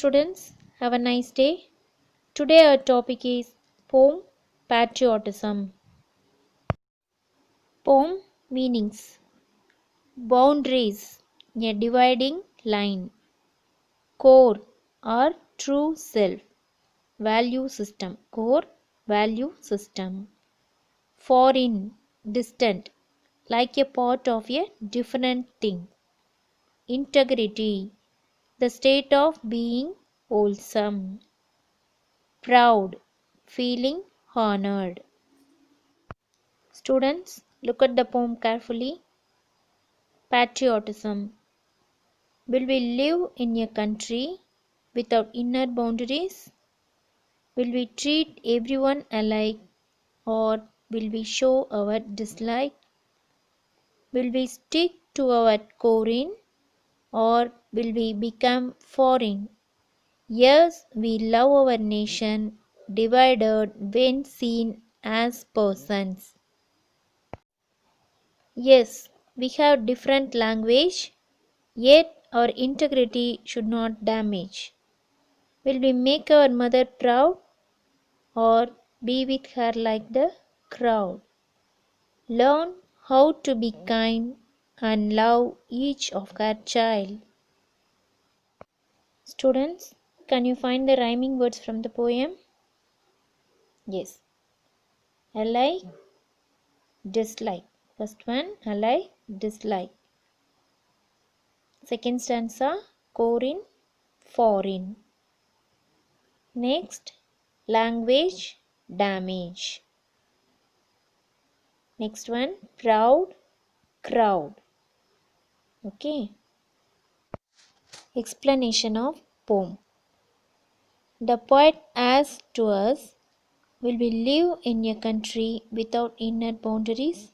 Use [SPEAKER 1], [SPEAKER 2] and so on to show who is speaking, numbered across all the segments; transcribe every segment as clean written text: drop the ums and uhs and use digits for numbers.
[SPEAKER 1] students, have a nice day. Today our topic is poem patriotism. Poem meanings: boundaries, a dividing line. Core or true self, value system. Core value system. Foreign, distant, like a part of a different thing. Integrity, the state of being wholesome. Proud, feeling honored. Students, look at the poem carefully. Patriotism. Will we live in a country without inner boundaries? Will we treat everyone alike, or will we show our dislike? Will we stick to our core, or will we become foreign? Yes, we love our nation, divided when seen as persons. Yes, we have different language, yet our integrity should not damage. Will we make our mother proud, or be with her like the crowd? Learn how to be kind and love each of her child. Students, can you find the rhyming words from the poem? Yes. Ally, dislike. First one, ally, dislike. Second stanza, core, foreign. Next, language, damage. Next one, proud, crowd. Okay. Explanation of poem. The poet asks to us, will we live in a country without inner boundaries?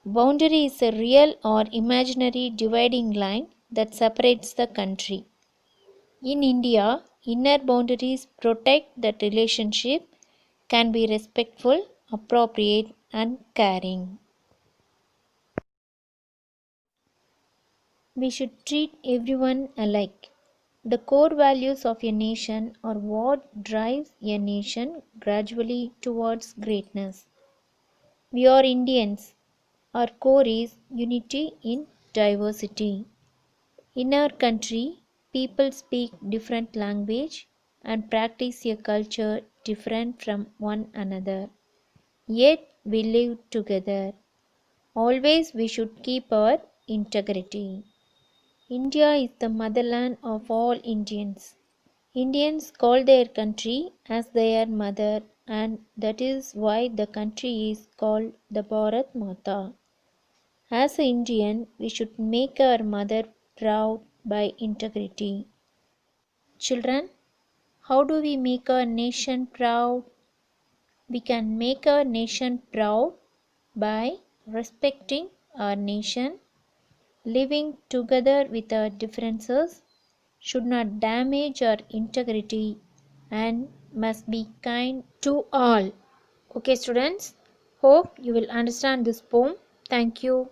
[SPEAKER 1] Boundary is a real or imaginary dividing line that separates the country. In India, inner boundaries protect that relationship, can be respectful, appropriate, and caring. We should treat everyone alike. The core values of a nation are what drives a nation gradually towards greatness. We are Indians. Our core is unity in diversity. In our country, people speak different language and practice a culture different from one another. Yet we live together. Always we should keep our integrity. India is the motherland of all Indians. Indians call their country as their mother, and that is why the country is called the Bharat Mata. As an Indian, we should make our mother proud by integrity. Children, how do we make our nation proud? We can make our nation proud by respecting our nation, living together with our differences, should not damage our integrity, and must be kind to all. Okay, students, hope you will understand this poem. Thank you.